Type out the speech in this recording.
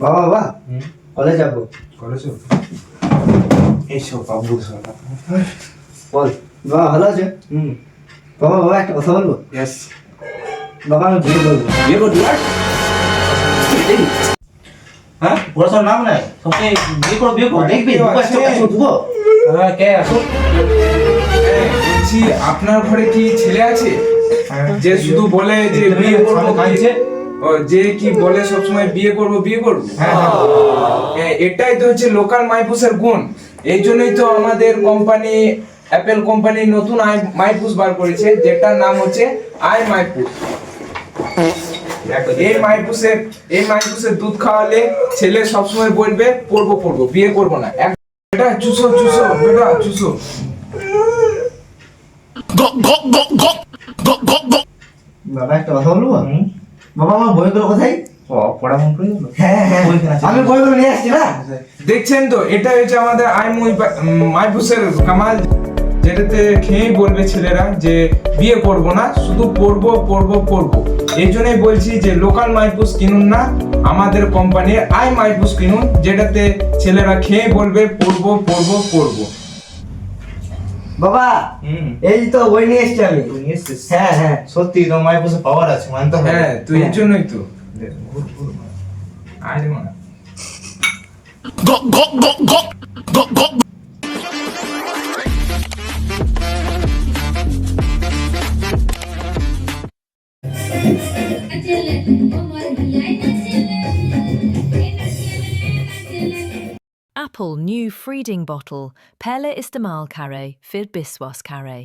বাবা বাবা কলেজ যাবো। করেছো এইসব বাবু বল বাবা ভালো আছে? বাবা বাবা একটা কথা বলবো। ইয়েস বাবা আমি বিয়ে করবো। বিয়ে করবি হ্যাঁ পড়াশোনার নাম নাই সবকে বিয়ে করো দেখবি হ্যাঁ কে আসো বলছি আপনার ঘরে কি ছেলে আছে যে শুধু বলে যে বিয়ে করবো কাঁদছে যে কি বলে সবসময় বিয়ে করবো হ্যাঁ এটাই তো হচ্ছে লোকাল মাইপুসের গুণ। এই জন্যই তো আমাদের কোম্পানি অ্যাপেল কোম্পানি নতুন মাইপুস বার করেছে যেটার নাম হচ্ছে মাইপুস। এই মাইপুসের দুধ খাওয়ালে ছেলে সবসময় বলবে পড়বো বিয়ে করবো না। বেটা চুষো বেটা চুষো। বাবা একটা কথা বলবো। বাবা আমার বইগুলো কোথায়? পড়া মন করে গেল হ্যাঁ হ্যাঁ আমি বইগুলো নিয়ে আসছি না। দেখছেন তো এটা হচ্ছে আমাদের মাইপুসের কামাল, যেটাতে খেয়েই বলবে ছেলেরা যে বিয়ে করবো না, শুধু পড়বো। এই জন্যই বলছি যে লোকাল মাইপুস কিনুন না, আমাদের কোম্পানির মাইপুস কিনুন, যেটাতে ছেলেরা খেয়ে বলবে পড়বো। বাবা এই তো বই নিয়ে এসছি আমি। হ্যাঁ হ্যাঁ সত্যি তো মাইপুসে পাওয়ার আছে মানতে হবে। হ্যাঁ তো এই জন্যই তো আরে মা Apple new Freeding bottle, Pelle Istemal Care, Fir Biswas Care.